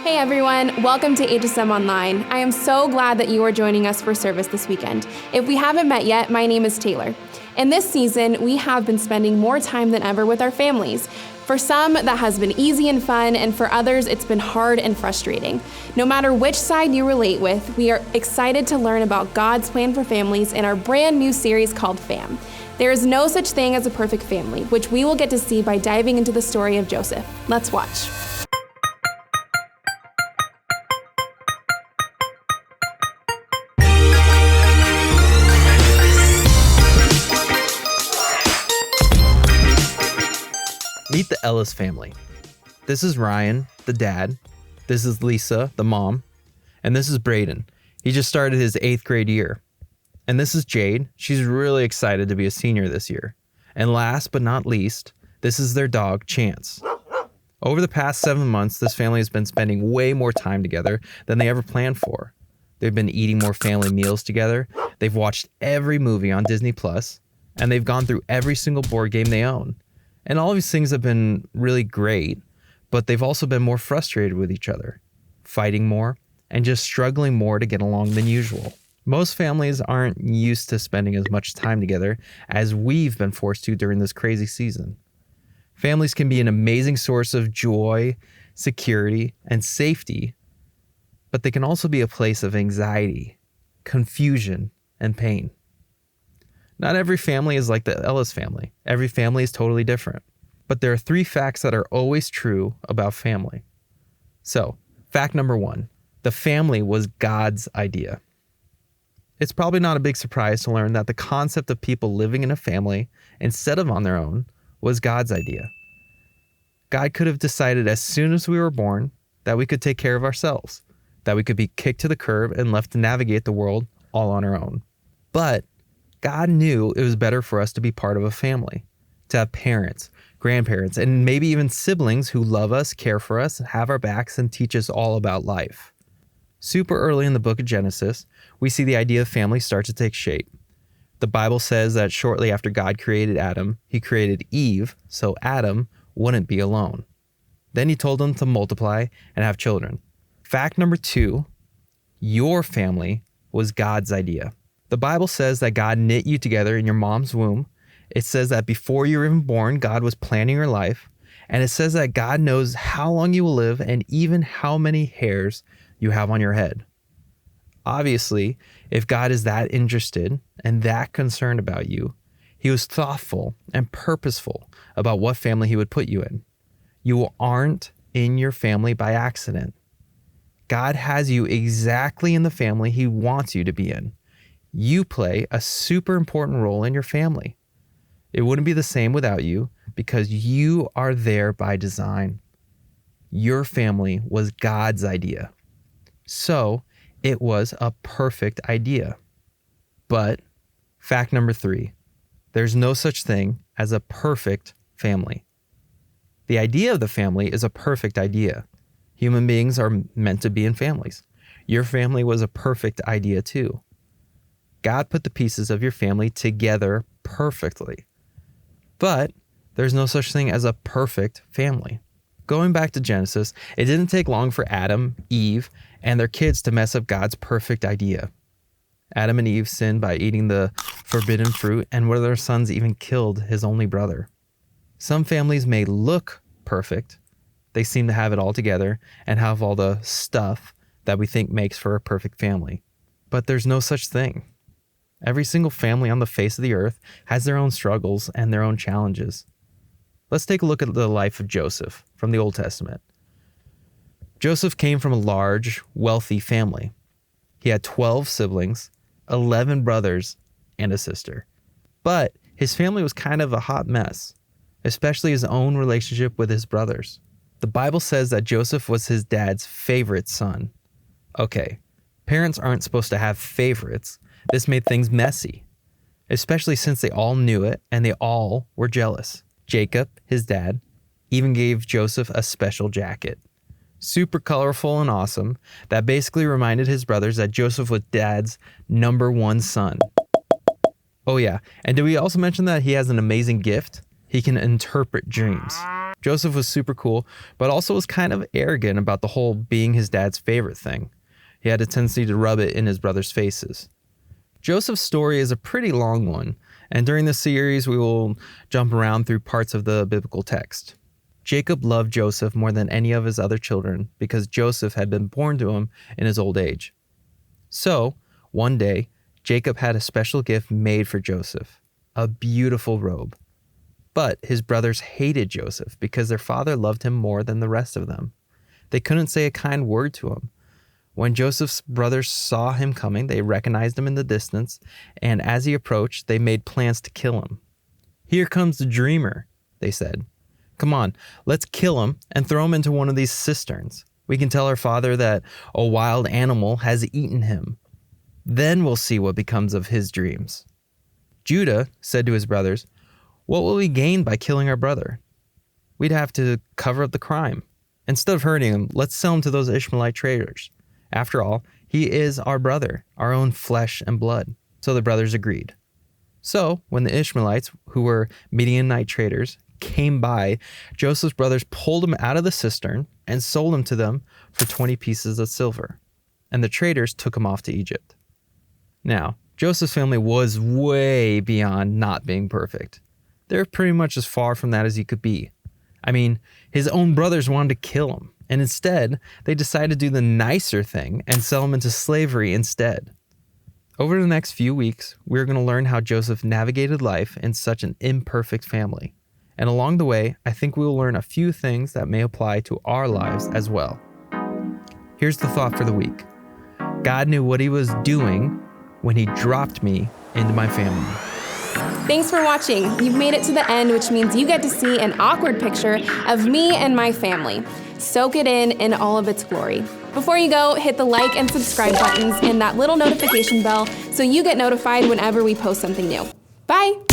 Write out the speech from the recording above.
Hey everyone, welcome to HSM Online. I am so glad that you are joining us for service this weekend. If we haven't met yet, my name is Taylor. In this season, we have been spending more time than ever with our families. For some, that has been easy and fun, and for others, it's been hard and frustrating. No matter which side you relate with, we are excited to learn about God's plan for families in our brand new series called FAM. There is no such thing as a perfect family, which we will get to see by diving into the story of Joseph. Let's watch. Meet the Ellis family. This is Ryan, the dad. This is Lisa, the mom. And this is Braden. He just started his 8th grade year. And this is Jade. She's really excited to be a senior this year. And last but not least, this is their dog, Chance. Over the past 7 months, this family has been spending way more time together than they ever planned for. They've been eating more family meals together. They've watched every movie on Disney Plus, and they've gone through every single board game they own. And all of these things have been really great, but they've also been more frustrated with each other, fighting more, and just struggling more to get along than usual. Most families aren't used to spending as much time together as we've been forced to during this crazy season. Families can be an amazing source of joy, security, and safety, but they can also be a place of anxiety, confusion, and pain. Not every family is like the Ellis family. Every family is totally different. But there are 3 facts that are always true about family. So, fact number 1, the family was God's idea. It's probably not a big surprise to learn that the concept of people living in a family instead of on their own was God's idea. God could have decided as soon as we were born that we could take care of ourselves, that we could be kicked to the curb and left to navigate the world all on our own. But God knew it was better for us to be part of a family, to have parents, grandparents, and maybe even siblings who love us, care for us, have our backs, and teach us all about life. Super early in the book of Genesis, we see the idea of family start to take shape. The Bible says that shortly after God created Adam, he created Eve so Adam wouldn't be alone. Then he told them to multiply and have children. Fact number 2, your family was God's idea. The Bible says that God knit you together in your mom's womb. It says that before you were even born, God was planning your life. And it says that God knows how long you will live and even how many hairs you have on your head. Obviously, if God is that interested and that concerned about you, he was thoughtful and purposeful about what family he would put you in. You aren't in your family by accident. God has you exactly in the family he wants you to be in. You play a super important role in your family. It wouldn't be the same without you because you are there by design. Your family was God's idea. So it was a perfect idea. But fact number 3, there's no such thing as a perfect family. The idea of the family is a perfect idea. Human beings are meant to be in families. Your family was a perfect idea too. God put the pieces of your family together perfectly. But there's no such thing as a perfect family. Going back to Genesis, it didn't take long for Adam, Eve, and their kids to mess up God's perfect idea. Adam and Eve sinned by eating the forbidden fruit, and one of their sons even killed his only brother. Some families may look perfect. They seem to have it all together and have all the stuff that we think makes for a perfect family. But there's no such thing. Every single family on the face of the earth has their own struggles and their own challenges. Let's take a look at the life of Joseph from the Old Testament. Joseph came from a large, wealthy family. He had 12 siblings, 11 brothers, and a sister. But his family was kind of a hot mess, especially his own relationship with his brothers. The Bible says that Joseph was his dad's favorite son. Okay, parents aren't supposed to have favorites. This made things messy, especially since they all knew it and they all were jealous. Jacob, his dad, even gave Joseph a special jacket. Super colorful and awesome, that basically reminded his brothers that Joseph was Dad's number 1 son. Oh yeah, and did we also mention that he has an amazing gift? He can interpret dreams. Joseph was super cool, but also was kind of arrogant about the whole being his dad's favorite thing. He had a tendency to rub it in his brothers' faces. Joseph's story is a pretty long one, and during this series we will jump around through parts of the biblical text. Jacob loved Joseph more than any of his other children because Joseph had been born to him in his old age. So, one day, Jacob had a special gift made for Joseph, a beautiful robe. But his brothers hated Joseph because their father loved him more than the rest of them. They couldn't say a kind word to him. When Joseph's brothers saw him coming, they recognized him in the distance, and as he approached, they made plans to kill him. "Here comes the dreamer," they said. "Come on, let's kill him and throw him into one of these cisterns. We can tell our father that a wild animal has eaten him. Then we'll see what becomes of his dreams." Judah said to his brothers, "What will we gain by killing our brother? We'd have to cover up the crime. Instead of hurting him, let's sell him to those Ishmaelite traders. After all, he is our brother, our own flesh and blood." So the brothers agreed. So when the Ishmaelites, who were Midianite traders, came by, Joseph's brothers pulled him out of the cistern and sold him to them for 20 pieces of silver. And the traders took him off to Egypt. Now, Joseph's family was way beyond not being perfect. They're pretty much as far from that as he could be. I mean, his own brothers wanted to kill him, and instead, they decided to do the nicer thing and sell him into slavery instead. Over the next few weeks, we're going to learn how Joseph navigated life in such an imperfect family. And along the way, I think we will learn a few things that may apply to our lives as well. Here's the thought for the week. God knew what he was doing when he dropped me into my family. Thanks for watching. You've made it to the end, which means you get to see an awkward picture of me and my family. Soak it in all of its glory. Before you go, hit the like and subscribe buttons and that little notification bell so you get notified whenever we post something new. Bye!